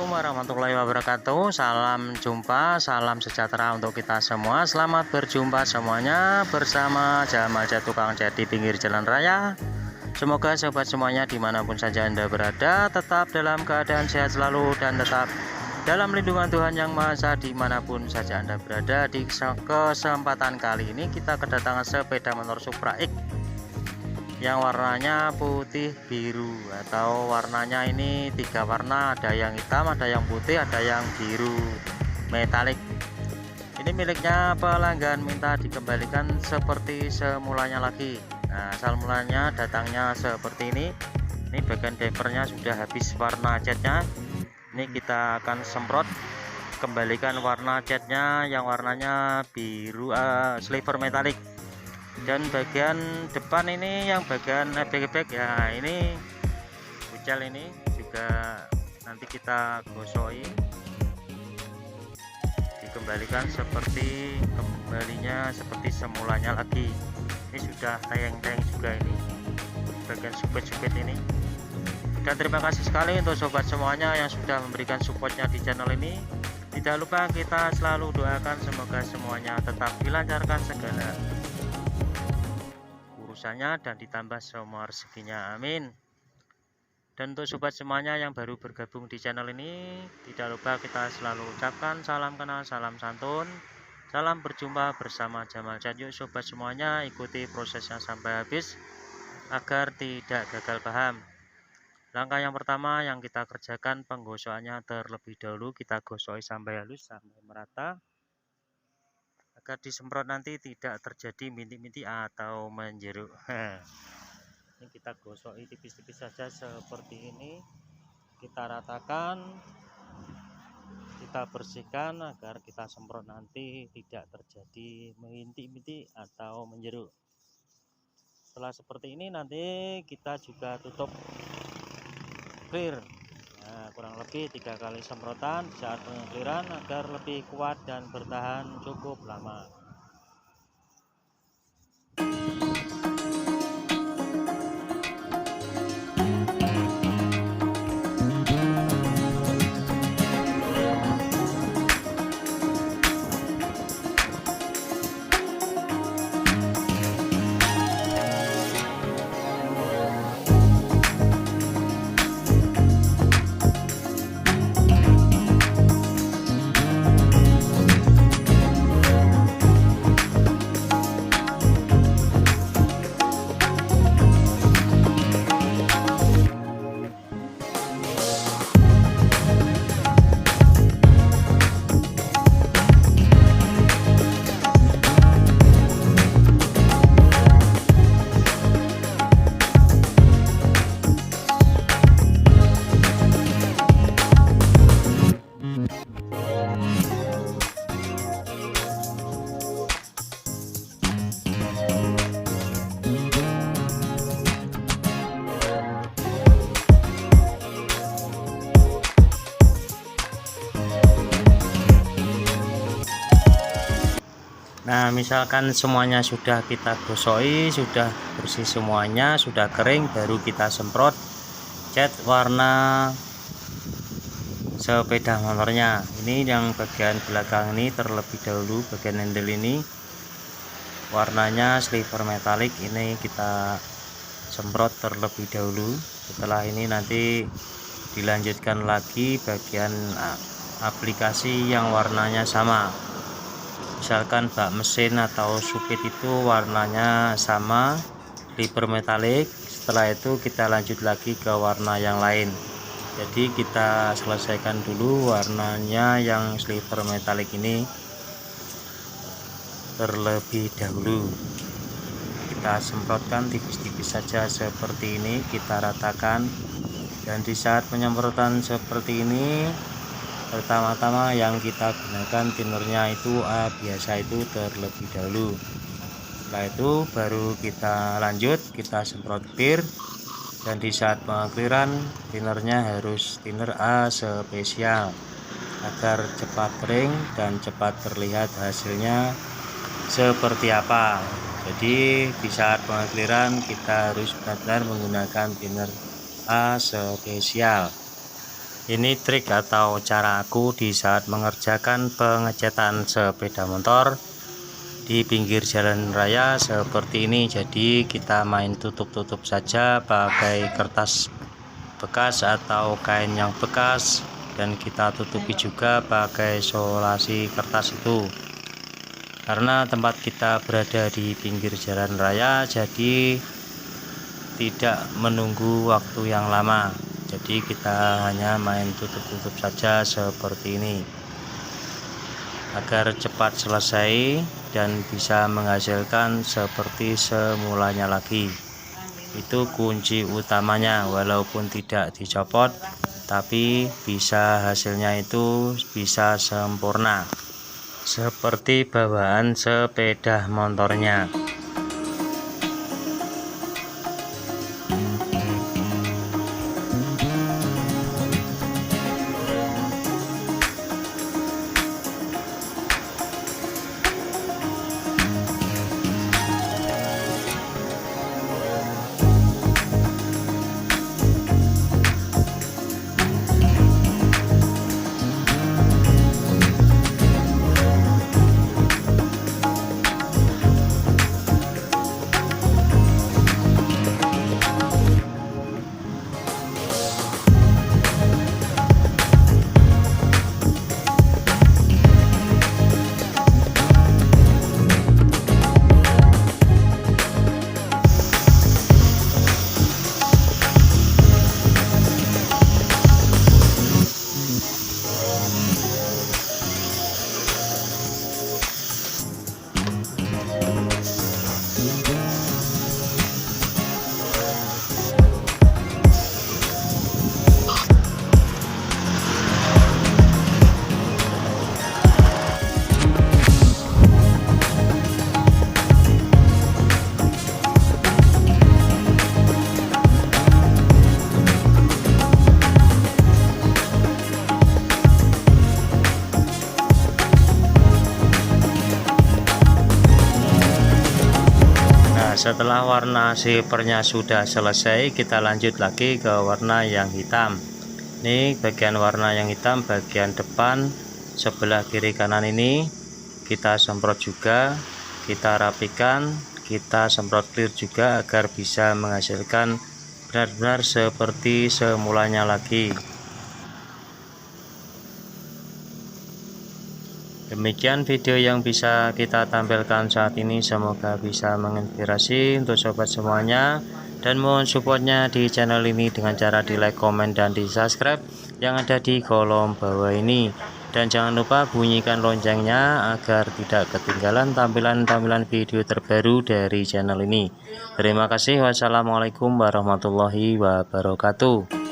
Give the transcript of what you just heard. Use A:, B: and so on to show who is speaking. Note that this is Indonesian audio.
A: Assalamualaikum warahmatullahi wabarakatuh. Salam jumpa, salam sejahtera untuk kita semua. Selamat berjumpa semuanya bersama Jamal Cat Tukang Cat di pinggir jalan raya. Semoga sobat semuanya dimanapun saja Anda berada tetap dalam keadaan sehat selalu dan tetap dalam lindungan Tuhan Yang Maha Esa dimanapun saja Anda berada. Di kesempatan kali ini kita kedatangan sepeda motor Supra X yang warnanya putih biru, atau warnanya ini tiga warna, ada yang hitam, ada yang putih, ada yang biru metalik. Ini miliknya pelanggan, minta dikembalikan seperti semulanya lagi. Nah, asal mulanya datangnya seperti ini bagian dampernya sudah habis warna catnya. Ini kita akan semprot, kembalikan warna catnya yang warnanya biru silver metalik. Dan bagian depan ini yang bagian ebek-ebek ya, ini bucal, ini juga nanti kita gosokin, dikembalikan seperti seperti semulanya lagi. Ini sudah tayang-tayang juga, ini bagian supet-supet ini. Dan terima kasih sekali untuk sobat semuanya yang sudah memberikan supportnya di channel ini. Tidak lupa kita selalu doakan semoga semuanya tetap dilancarkan segala urusannya dan ditambah semua rezekinya, amin. Dan untuk sobat semuanya yang baru bergabung di channel ini, tidak lupa kita selalu ucapkan salam kenal, salam santun, salam berjumpa bersama Jamal Cat. Yuk sobat semuanya, ikuti prosesnya sampai habis agar tidak gagal paham. Langkah yang pertama yang kita kerjakan, penggosokannya terlebih dahulu. Kita gosok sampai halus, sampai merata, agar disemprot nanti tidak terjadi bintik-bintik atau menjeruk. Ini kita gosok tipis-tipis saja seperti ini, kita ratakan, kita bersihkan agar kita semprot nanti tidak terjadi bintik-bintik atau menjeruk. Setelah seperti ini nanti kita juga tutup clear. Nah, kurang lebih 3 kali semprotan saat pengclearan agar lebih kuat dan bertahan cukup lama. Nah, misalkan semuanya sudah kita gosoi, sudah bersih semuanya, sudah kering, baru kita semprot cat warna sepeda motornya. Ini yang bagian belakang ini terlebih dahulu, bagian handle ini warnanya silver metalik, ini kita semprot terlebih dahulu. Setelah ini nanti dilanjutkan lagi bagian aplikasi yang warnanya sama. Misalkan bak mesin atau supit itu warnanya sama, silver metalik. Setelah itu kita lanjut lagi ke warna yang lain. Jadi kita selesaikan dulu warnanya yang silver metalik ini terlebih dahulu. Kita semprotkan tipis-tipis saja seperti ini, kita ratakan. Dan di saat penyemprotan seperti ini, pertama-tama yang kita gunakan tinernya itu biasa itu terlebih dahulu. Setelah itu baru kita lanjut, kita semprot clear. Dan di saat pengclearan tinernya harus tiner A spesial agar cepat kering dan cepat terlihat hasilnya seperti apa. Jadi di saat pengclearan kita harus benar-benar menggunakan tiner A spesial. Ini trik atau cara aku di saat mengerjakan pengecatan sepeda motor di pinggir jalan raya seperti ini. Jadi kita main tutup-tutup saja pakai kertas bekas atau kain yang bekas, dan kita tutupi juga pakai solasi kertas itu. Karena tempat kita berada di pinggir jalan raya, jadi tidak menunggu waktu yang lama. Jadi kita hanya main tutup-tutup saja seperti ini agar cepat selesai dan bisa menghasilkan seperti semulanya lagi. Itu kunci utamanya, walaupun tidak dicopot tapi bisa hasilnya itu bisa sempurna seperti bawaan sepeda motornya. Setelah warna sipernya sudah selesai, kita lanjut lagi ke warna yang hitam. Ini bagian warna yang hitam bagian depan sebelah kiri kanan ini kita semprot juga, kita rapikan, kita semprot clear juga agar bisa menghasilkan benar-benar seperti semulanya lagi. Demikian video yang bisa kita tampilkan saat ini, semoga bisa menginspirasi untuk sobat semuanya, dan mohon supportnya di channel ini dengan cara di like, komen, dan di subscribe yang ada di kolom bawah ini, dan jangan lupa bunyikan loncengnya agar tidak ketinggalan tampilan-tampilan video terbaru dari channel ini. Terima kasih. Wassalamualaikum warahmatullahi wabarakatuh.